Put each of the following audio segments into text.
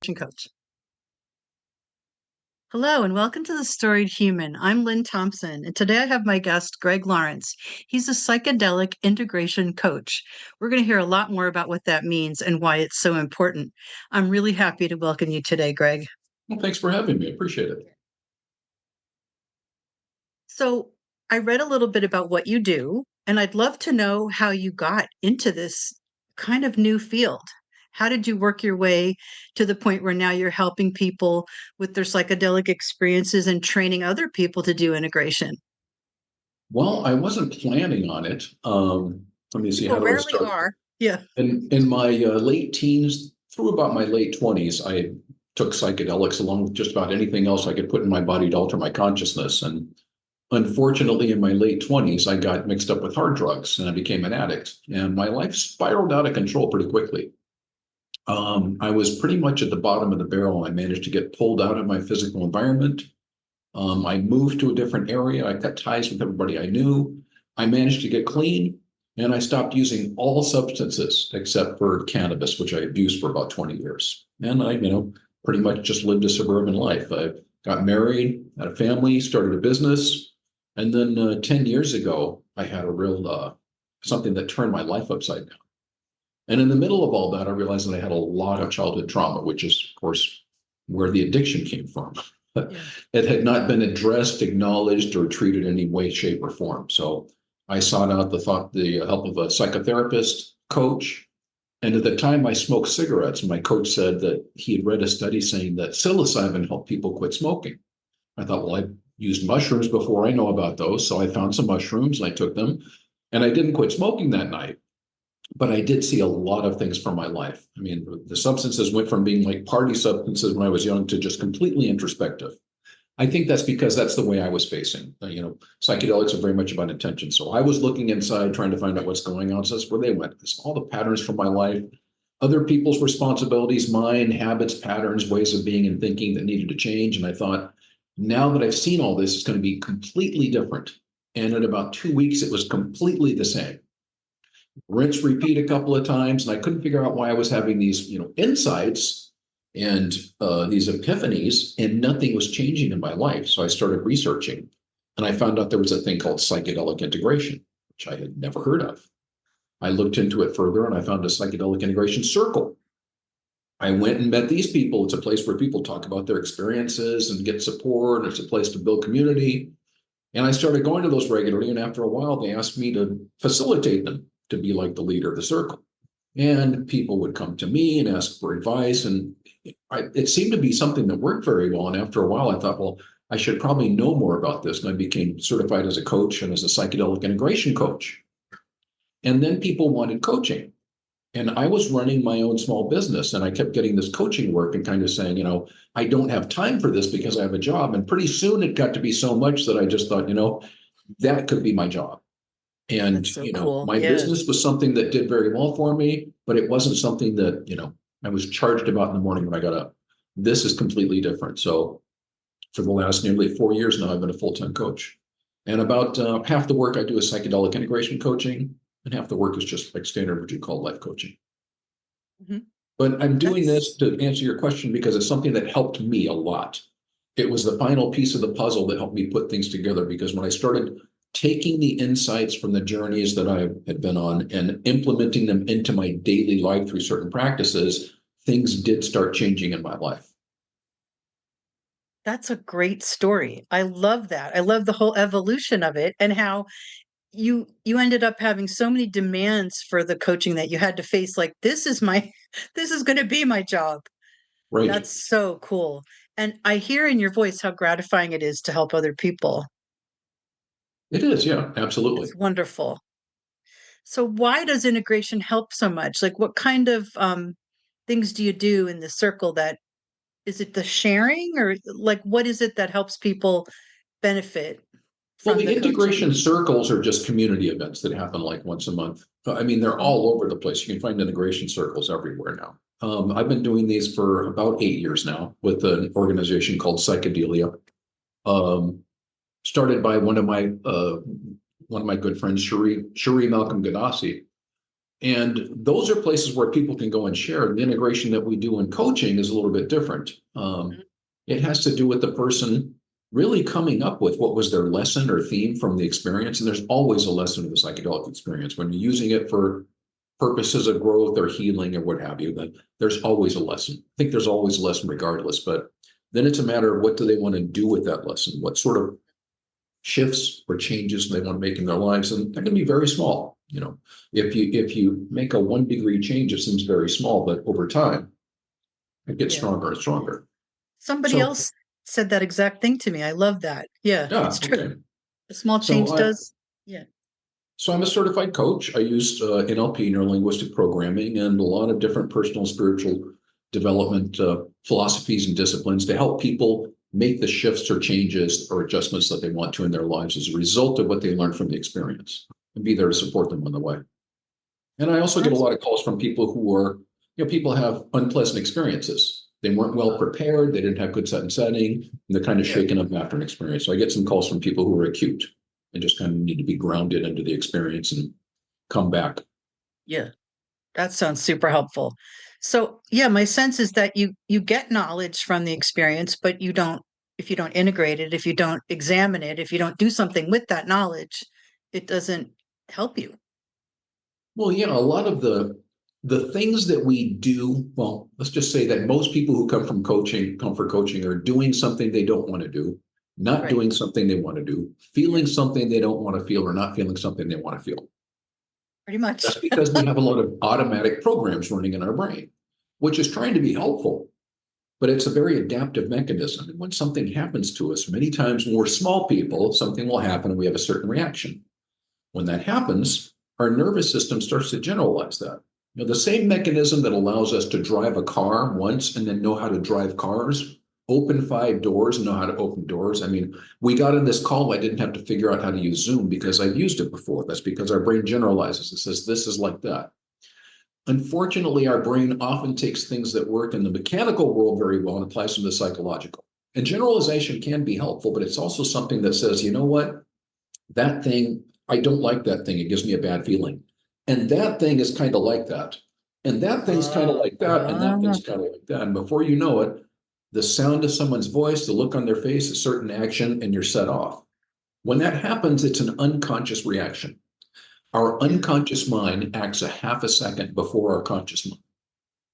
Coach. Hello, and welcome to the Storied Human. I'm Lynn Thompson, and today I have my guest, Greg Lawrence. He's a psychedelic integration coach. We're going to hear a lot more about what that means and why it's so important. I'm really happy to welcome you today, Greg. Well, thanks for having me. I appreciate it. So, I read a little bit about what you do, and I'd love to know how you got into this kind of new field. How did you work your way to the point where now you're helping people with their psychedelic experiences and training other people to do integration? Well, I wasn't planning on it. Let me see, how People do I rarely start? are. Yeah. In my late teens, through about my late 20s, I took psychedelics along with just about anything else I could put in my body to alter my consciousness. And unfortunately, in my late 20s, I got mixed up with hard drugs and I became an addict. And my life spiraled out of control pretty quickly. I was pretty much at the bottom of the barrel. I managed to get pulled out of my physical environment. I moved to a different area. I cut ties with everybody I knew. I managed to get clean, and I stopped using all substances except for cannabis, which I had used for about 20 years. And I, pretty much just lived a suburban life. I got married, had a family, started a business, and then 10 years ago, I had a real something that turned my life upside down. And in the middle of all that, I realized that I had a lot of childhood trauma, which is, of course, where the addiction came from. Yeah. It had not been addressed, acknowledged, or treated in any way, shape, or form. So I sought out the help of a psychotherapist, coach. And at the time, I smoked cigarettes. And my coach said that he had read a study saying that psilocybin helped people quit smoking. I thought, well, I've used mushrooms before. I know about those. So I found some mushrooms and I took them. And I didn't quit smoking that night. But I did see a lot of things from my life. I mean, the substances went from being like party substances when I was young to just completely introspective. I think that's because that's the way I was facing. Psychedelics are very much about intention. So I was looking inside, trying to find out what's going on. So that's where they went. It's all the patterns from my life, other people's responsibilities, mine, habits, patterns, ways of being and thinking that needed to change. And I thought, now that I've seen all this, it's going to be completely different. And in about 2 weeks, it was completely the same. Rinse, repeat a couple of times, and I couldn't figure out why I was having these, insights and these epiphanies, and nothing was changing in my life. So I started researching, and I found out there was a thing called psychedelic integration, which I had never heard of. I looked into it further, and I found a psychedelic integration circle. I went and met these people. It's a place where people talk about their experiences and get support. It's a place to build community. And I started going to those regularly, and after a while, they asked me to facilitate them, to be like the leader of the circle. And people would come to me and ask for advice. And it seemed to be something that worked very well. And after a while, I thought, well, I should probably know more about this. And I became certified as a coach and as a psychedelic integration coach. And then people wanted coaching. And I was running my own small business. And I kept getting this coaching work and kind of saying, I don't have time for this because I have a job. And pretty soon it got to be so much that I just thought, that could be my job. And, That's so cool. my Yeah. business was something that did very well for me, but it wasn't something that, I was charged about in the morning when I got up. This is completely different. So for the last nearly 4 years now, I've been a full-time coach. And about half the work I do is psychedelic integration coaching, and half the work is just like standard, what you call life coaching. Mhm. But I'm doing That's this to answer your question because it's something that helped me a lot. It was the final piece of the puzzle that helped me put things together, because when I started taking the insights from the journeys that I had been on and implementing them into my daily life through certain practices, things did start changing in my life. that's a great story. I love that. I love the whole evolution of it and how you ended up having so many demands for the coaching that you had to face, like, this is my this is going to be my job. Right. That's so cool. And I hear in your voice how gratifying it is to help other people. It is. Yeah, absolutely. It's wonderful. So why does integration help so much? Like, what kind of things do you do in the circle? That is it, the sharing, or like, what is it that helps people benefit Well, from the the coaching? integration circles are just community events that happen like once a month. I mean, they're Mhm. all over the place. You can find integration circles everywhere now. I've been doing these for about 8 years now with an organization called Psychedelia. Um, Started by one of my good friends, Cherie Malcolm Gadassi. And those are places where people can go and share. The integration that we do in coaching is a little bit different. Mhm. It has to do with the person really coming up with what was their lesson or theme from the experience. And there's always a lesson in the psychedelic experience. When you're using it for purposes of growth or healing or what have you, then there's always a lesson. I think there's always a lesson regardless. But then it's a matter of what do they want to do with that lesson? What sort of shifts or changes they want to make in their lives, and that can be very small. If you make a 1 degree change, it seems very small, but over time, it gets Yeah. stronger and stronger. Somebody So else said that exact thing to me. I love that. Yeah, yeah, it's true. okay. A small So change I does. Yeah. so I'm a certified coach. I used NLP, neurolinguistic programming, and a lot of different personal and spiritual development philosophies and disciplines to help people make the shifts or changes or adjustments that they want to in their lives as a result of what they learned from the experience, and be there to support them on the way. And I also get a That's lot of calls from people who are, people have unpleasant experiences. They weren't well prepared. They didn't have good set and setting, and they're kind of yeah. shaken up after an experience. So I get some calls from people who are acute and just kind of need to be grounded into the experience and come back. Yeah. That sounds super helpful. So, yeah, my sense is that you get knowledge from the experience, but you don't if you don't integrate it, if you don't examine it, if you don't do something with that knowledge, it doesn't help you. Well, yeah, a lot of the things that we do, well, let's just say that most people who come for coaching are doing something they don't want to do, not Right. doing something they want to do, Yeah, feeling something they don't want to feel, or not feeling something they want to feel. pretty much. That's because we have a lot of automatic programs running in our brain, which is trying to be helpful, but it's a very adaptive mechanism. And when something happens to us, many times when we're small people, something will happen and we have a certain reaction. When that happens, our nervous system starts to generalize that. The same mechanism that allows us to drive a car once and then know how to drive cars, open 5 doors, know how to open doors. I mean, we got in this call, I didn't have to figure out how to use Zoom because I've used it before. That's because our brain generalizes. It says, this is like that. Unfortunately, our brain often takes things that work in the mechanical world very well and applies them to the psychological. And generalization can be helpful, but it's also something that says, you know what? That thing, I don't like that thing. It gives me a bad feeling. And that thing is kind of like that. And that thing's kind of Uh, like that. And that uh, thing's kind of like that. And before you know it, the sound of someone's voice, the look on their face, a certain action, and you're set off. When that happens, it's an unconscious reaction. Our yeah, unconscious mind acts a half a second before our conscious mind.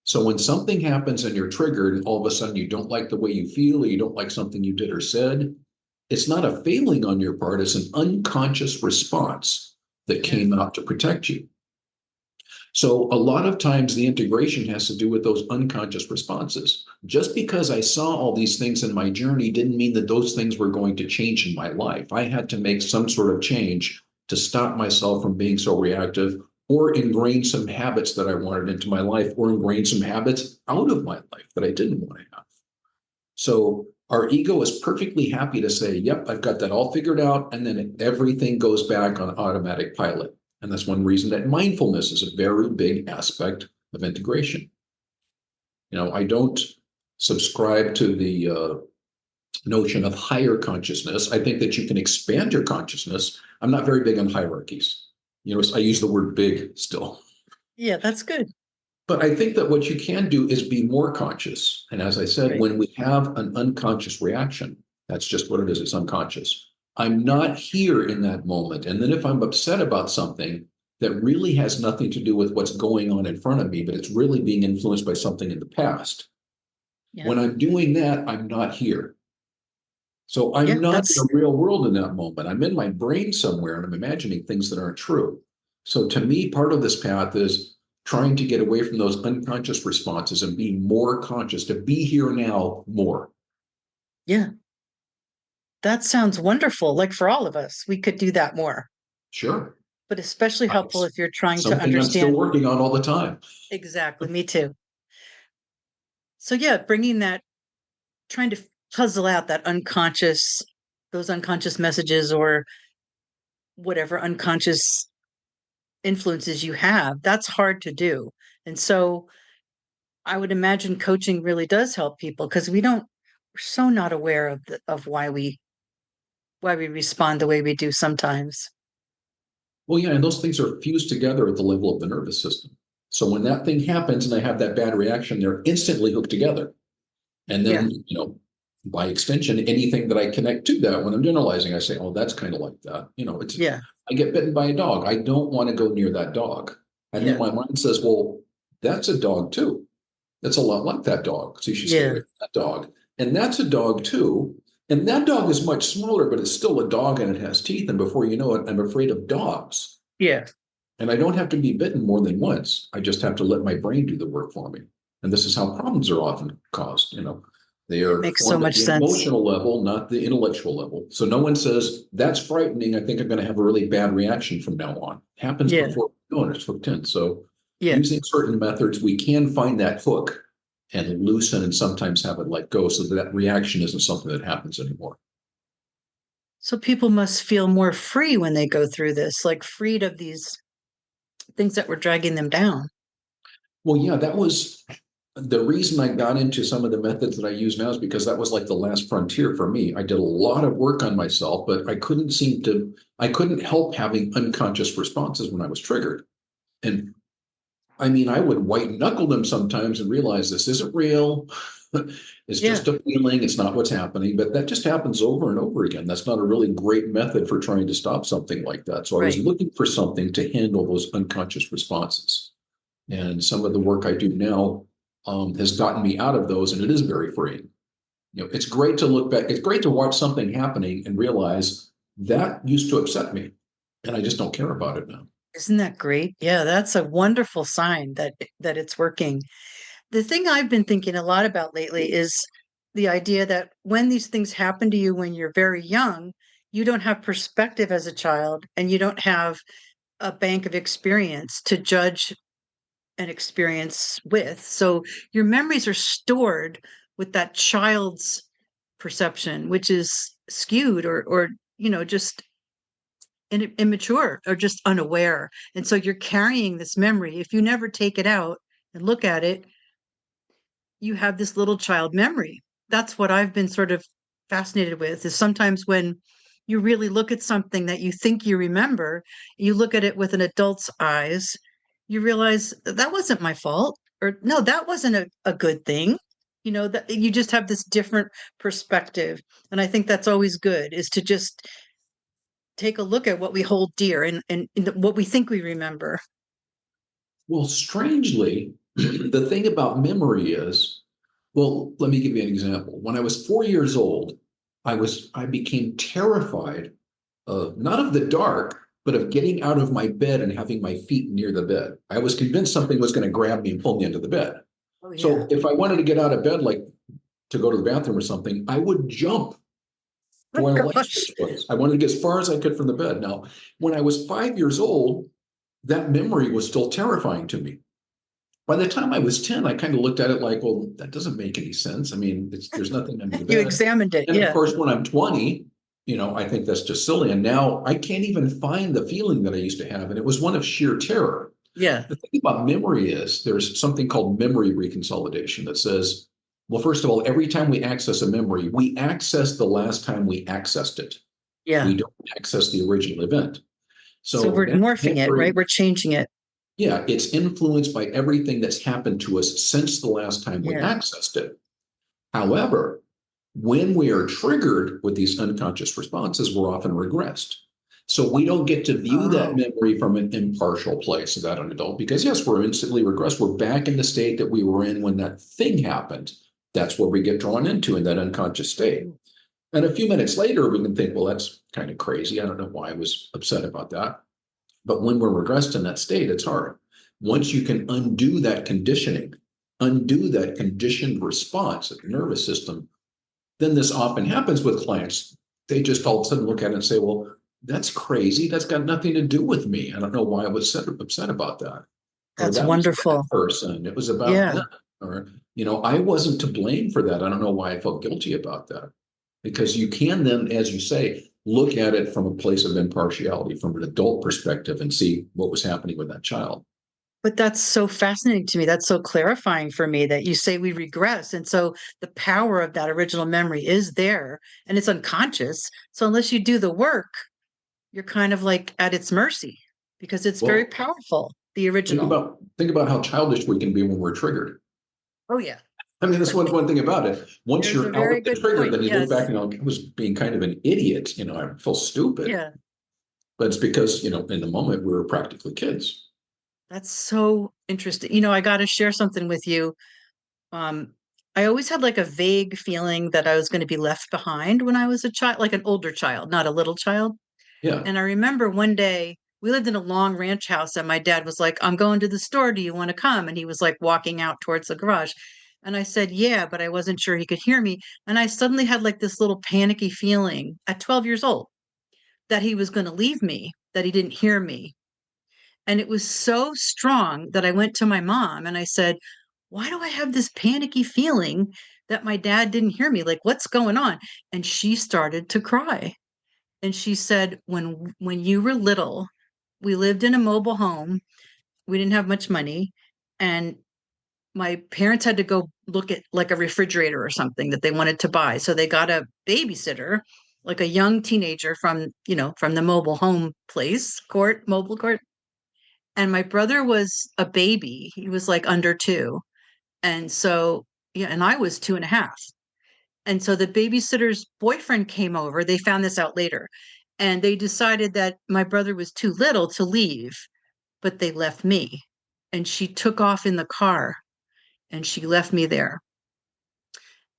So when something happens and you're triggered, and all of a sudden you don't like the way you feel, or you don't like something you did or said, it's not a failing on your part, it's an unconscious response that yeah, came out to protect you. So a lot of times the integration has to do with those unconscious responses. Just because I saw all these things in my journey didn't mean that those things were going to change in my life. I had to make some sort of change to stop myself from being so reactive, or ingrain some habits that I wanted into my life, or ingrain some habits out of my life that I didn't want to have. So our ego is perfectly happy to say, yep, I've got that all figured out. And then everything goes back on automatic pilot. And that's one reason that mindfulness is a very big aspect of integration. I don't subscribe to the notion of higher consciousness. I think that you can expand your consciousness. I'm not very big on hierarchies. I use the word big still. yeah, that's good. But I think that what you can do is be more conscious. And as I said, Right. when we have an unconscious reaction, that's just what it is. It's unconscious. I'm Yeah, not here in that moment. And then if I'm upset about something that really has nothing to do with what's going on in front of me, but it's really being influenced by something in the past, yeah, when I'm doing that, I'm not here. So yeah, I'm not in that's the real world in that moment. I'm in my brain somewhere and I'm imagining things that aren't true. So to me, part of this path is trying to get away from those unconscious responses and be more conscious, to be here now more. yeah, that sounds wonderful. Like for all of us, we could do that more, Sure. but especially helpful It's if you're trying to something I'm still understand working on all the time. exactly. Me too. So yeah, bringing that, trying to puzzle out that unconscious, those unconscious messages or whatever unconscious influences you have, that's hard to do. And so I would imagine coaching really does help people because we're so not aware of of why we respond the way we do sometimes. Well, yeah, and those things are fused together at the level of the nervous system. So when that thing happens and I have that bad reaction, they're instantly hooked together. And Yeah. then, by extension, anything that I connect to that when I'm generalizing, I say, oh, that's kind of like that. Yeah. I get bitten by a dog. I don't want to go near that dog. And then Yeah. my mind says, well, that's a dog too. That's a lot like that dog. So you should stay Yeah. away from that dog. And that's a dog too. And that dog is much smaller, but it's still a dog and it has teeth. And before you know it, I'm afraid of dogs. Yeah. And I don't have to be bitten more than once. I just have to let my brain do the work for me. And this is how problems are often caused. They It are makes so formed at much the sense. emotional level, not the intellectual level. So no one says, that's frightening. I think I'm going to have a really bad reaction from now on. It happens Yeah. before we know it, it's hooked in. So Yeah. using certain methods, we can find that hook and loosen and sometimes have it let go so that reaction isn't something that happens anymore. So people must feel more free when they go through this, like freed of these things that were dragging them down. Well, yeah, that was the reason I got into some of the methods that I use now is because that was like the last frontier for me. I did a lot of work on myself, but I couldn't help having unconscious responses when I was triggered. And I mean, I would white knuckle them sometimes and realize this isn't real. It's Yeah. just a feeling. It's not what's happening. But that just happens over and over again. That's not a really great method for trying to stop something like that. So I was Right. looking for something to handle those unconscious responses. And some of the work I do now has gotten me out of those, and it is very freeing. It's great to look back. It's great to watch something happening and realize that used to upset me, and I just don't care about it now. Isn't that great? Yeah, that's a wonderful sign that it's working. The thing I've been thinking a lot about lately is the idea that when these things happen to you when you're very young, you don't have perspective as a child and you don't have a bank of experience to judge an experience with. So your memories are stored with that child's perception, which is skewed or just immature or just unaware. And so you're carrying this memory. If you never take it out and look at it, you have this little child memory. That's what I've been sort of fascinated with is sometimes when you really look at something that you think you remember, you look at it with an adult's eyes, you realize that wasn't my fault, or no, that wasn't a good thing. That you just have this different perspective. And I think that's always good is to just take a look at what we hold dear and what we think we remember. Well, strangely, the thing about memory is, well, let me give you an example. When I was 4 years old, I became terrified of not of the dark, but of getting out of my bed and having my feet near the bed. I was convinced something was going to grab me and pull me into the bed. Oh yeah. So if I wanted to get out of bed, like to go to the bathroom or something, I would jump to Oh where the light gosh. switch was. I wanted to get as far as I could from the bed. Now, when I was 5 years old, that memory was still terrifying to me. By the time I was 10, I kind of looked at it like, well, that doesn't make any sense. I mean, there's nothing under the You bed. examined it. And of Yeah. course, when I'm 20, I think that's just silly. And now I can't even find the feeling that I used to have. And it was one of sheer terror. Yeah. The thing about memory is there's something called memory reconsolidation that says, well, first of all, every time we access a memory, we access the last time we accessed it. Yeah. We don't access the original event. So So we're that morphing it, memory, right? We're changing it. yeah, it's influenced by everything that's happened to us since the last time we Yeah. accessed it. However, when we are triggered with these unconscious responses, we're often regressed. So we don't get to view that Oh, memory from an impartial place about an adult because, yes, we're instantly regressed. We're back in the state that we were in when that thing happened. That's where we get drawn into in that unconscious state. And a few minutes later, we can think, well, that's kind of crazy. I don't know why I was upset about that. But when we're regressed in that state, it's hard. Once you can undo that conditioning, undo that conditioned response of the nervous system, then this often happens with clients. They just all of a sudden look at it and say, well, that's crazy. That's got nothing to do with me. I don't know why I was upset about that. Or that's that was that wonderful. person. It was about Yeah. them. Or, I wasn't to blame for that. I don't know why I felt guilty about that. Because you can then, as you say, look at it from a place of impartiality, from an adult perspective, and see what was happening with that child. But that's so fascinating to me. That's so clarifying for me that you say we regress. And so the power of that original memory is there and it's unconscious. So unless you do the work, you're kind of like at its mercy. because it's very Well, powerful, the original. think about how childish we can be when we're triggered. Oh, yeah. I mean, that's one thing about it. Once There's a you're out of very the good trigger, point. then you look back Yes. and I was being kind of an idiot. I feel stupid. Yeah. But it's because, in the moment we were practically kids. That's so interesting. I got to share something with you. Um, I always had like a vague feeling that I was going to be left behind when I was a child, like an older child, not a little child. Yeah. And I remember one day we lived in a long ranch house, and my dad was like, I'm going to the store. Do you want to come? And he was like walking out towards the garage. And I said, yeah, but I wasn't sure he could hear me. And I suddenly had like this little panicky feeling at 12 years old that he was going to leave me, that he didn't hear me. And it was so strong that I went to my mom and I said, why do I have this panicky feeling that my dad didn't hear me? Like, what's going on? And she started to cry. And she said, when you were little, we lived in a mobile home. We didn't have much money. And my parents had to go look at like a refrigerator or something that they wanted to buy. So they got a babysitter, like a young teenager from the mobile home place, mobile court. And my brother was a baby. He was like under two. And so, yeah, and I was 2.5. And so the babysitter's boyfriend came over. They found this out later. And they decided that my brother was too little to leave, but they left me. And she took off in the car and she left me there.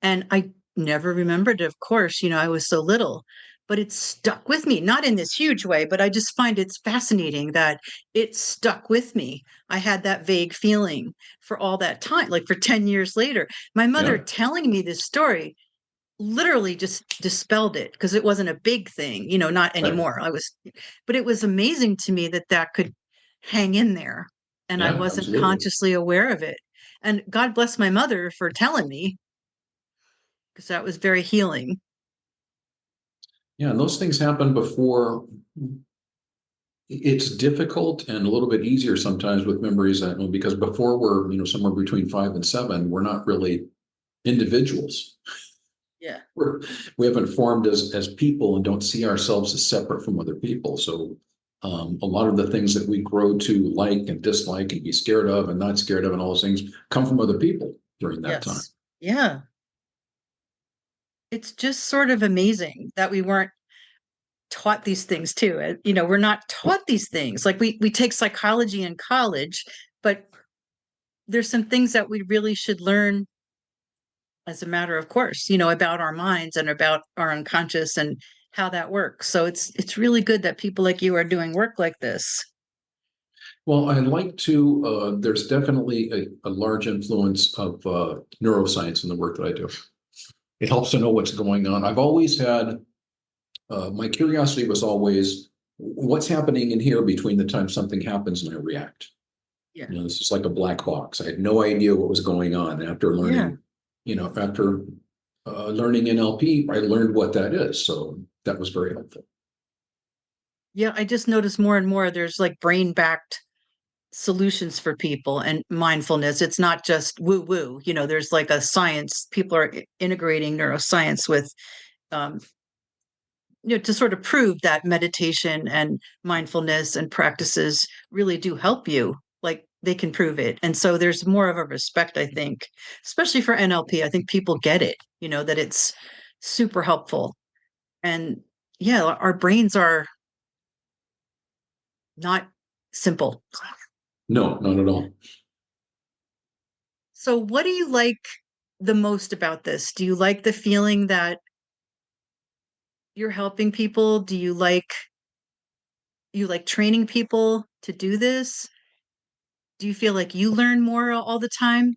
And I never remembered it, of course. I was so little, but it stuck with me, not in this huge way, but I just find it's fascinating that it stuck with me. I had that vague feeling for all that time, like for 10 years later. My mother Yeah. telling me this story literally just dispelled it because it wasn't a big thing, not Right. anymore. But it was amazing to me that that could hang in there and I Yeah, wasn't absolutely. consciously aware of it. And God bless my mother for telling me because that was very healing. Yeah, and those things happen before. It's difficult and a little bit easier sometimes with memories because before we're, somewhere between 5 and 7, we're not really individuals. Yeah. We're, we haven't formed as people and don't see ourselves as separate from other people. So a lot of the things that we grow to like and dislike and be scared of and not scared of and all those things come from other people during that time. Yes. Yeah. It's just sort of amazing that we weren't taught these things too. We're not taught these things. Like we take psychology in college, but there's some things that we really should learn as a matter of course, about our minds and about our unconscious and how that works. So it's really good that people like you are doing work like this. Well, I like to, there's definitely a large influence of neuroscience in the work that I do. It helps to know what's going on. I've always had, my curiosity was always what's happening in here between the time something happens and I react. Yeah. This is like a black box. I had no idea what was going on after Yeah. learning, after learning NLP, I learned what that is. So that was very helpful. Yeah. I just noticed more and more there's like brain backed solutions for people and mindfulness. It's not just woo woo. There's like a science. People are integrating neuroscience with um, to sort of prove that meditation and mindfulness and practices really do help you. Like they can prove it. And so there's more of a respect, I think, especially for NLP. I think people get it, that it's super helpful. And yeah, our brains are not simple. No, not at all. So what do you like the most about this? Do you like the feeling that you're helping people? Do you like training people to do this? Do you feel like you learn more all the time?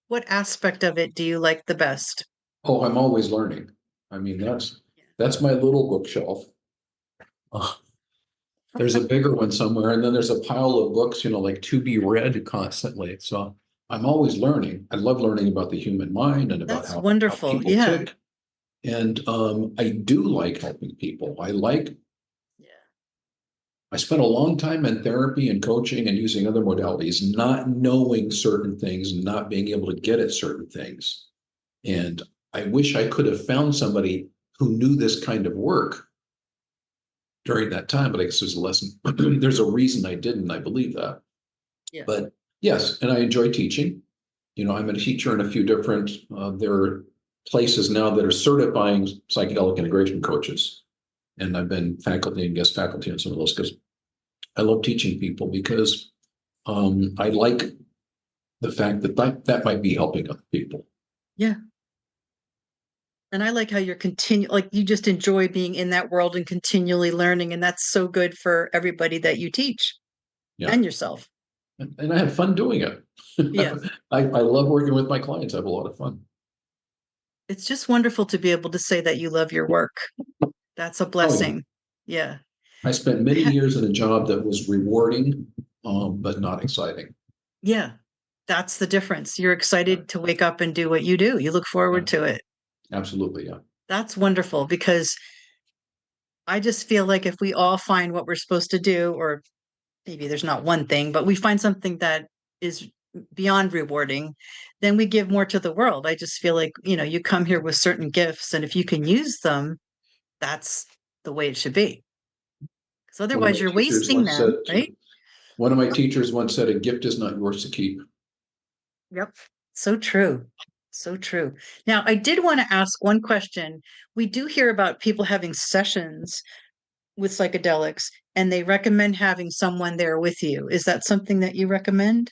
What aspect of it do you like the best? Oh, I'm always learning. I mean, that's my little bookshelf. Uh, there's a bigger one somewhere, and then there's a pile of books, like to be read constantly. So I'm always learning. I love learning about the human mind and about That's how wonderful. people Yeah. tick. And I do like helping people. Yeah. I spent a long time in therapy and coaching and using other modalities, not knowing certain things, not being able to get at certain things. And I wish I could have found somebody who knew this kind of work during that time, but I guess there's a lesson. There's a reason I didn't. I believe that. Yeah. But yes, and I enjoy teaching. I'm a teacher in a few different, there are places now that are certifying psychedelic integration coaches. And I've been faculty and guest faculty on some of those because I love teaching people because I like the fact that might be helping other people. Yeah. And I like how you're like you just enjoy being in that world and continually learning. And that's so good for everybody that you teach and yourself. And I have fun doing it. Yeah. I love working with my clients. I have a lot of fun. It's just wonderful to be able to say that you love your work. That's a blessing. Yeah. I spent many years in a job that was rewarding, but not exciting. Yeah. That's the difference. You're excited to wake up and do what you do. You look forward to it. Absolutely. Yeah. That's wonderful because I just feel like if we all find what we're supposed to do, or maybe there's not one thing, but we find something that is beyond rewarding, then we give more to the world. I just feel like, you come here with certain gifts, and if you can use them, that's the way it should be. Because otherwise you're wasting them, right? One of my teachers once said, a gift is not yours to keep. Yep. So true. So true. Now, I did want to ask one question. We do hear about people having sessions with psychedelics, and they recommend having someone there with you. Is that something that you recommend?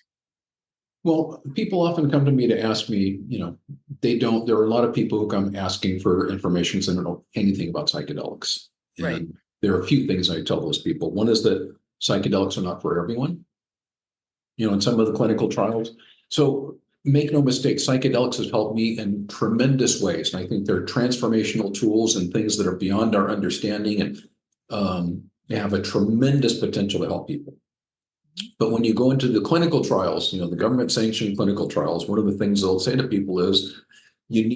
Well, people often come to me to ask me, there are a lot of people who come asking for information because they don't know anything about psychedelics. Right. And there are a few things I tell those people. One is that psychedelics are not for everyone, in some of the clinical trials. So make no mistake, psychedelics has helped me in tremendous ways. And I think they're transformational tools and things that are beyond our understanding, and they have a tremendous potential to help people. But when you go into the clinical trials, the government sanctioned clinical trials, one of the things they'll say to people is you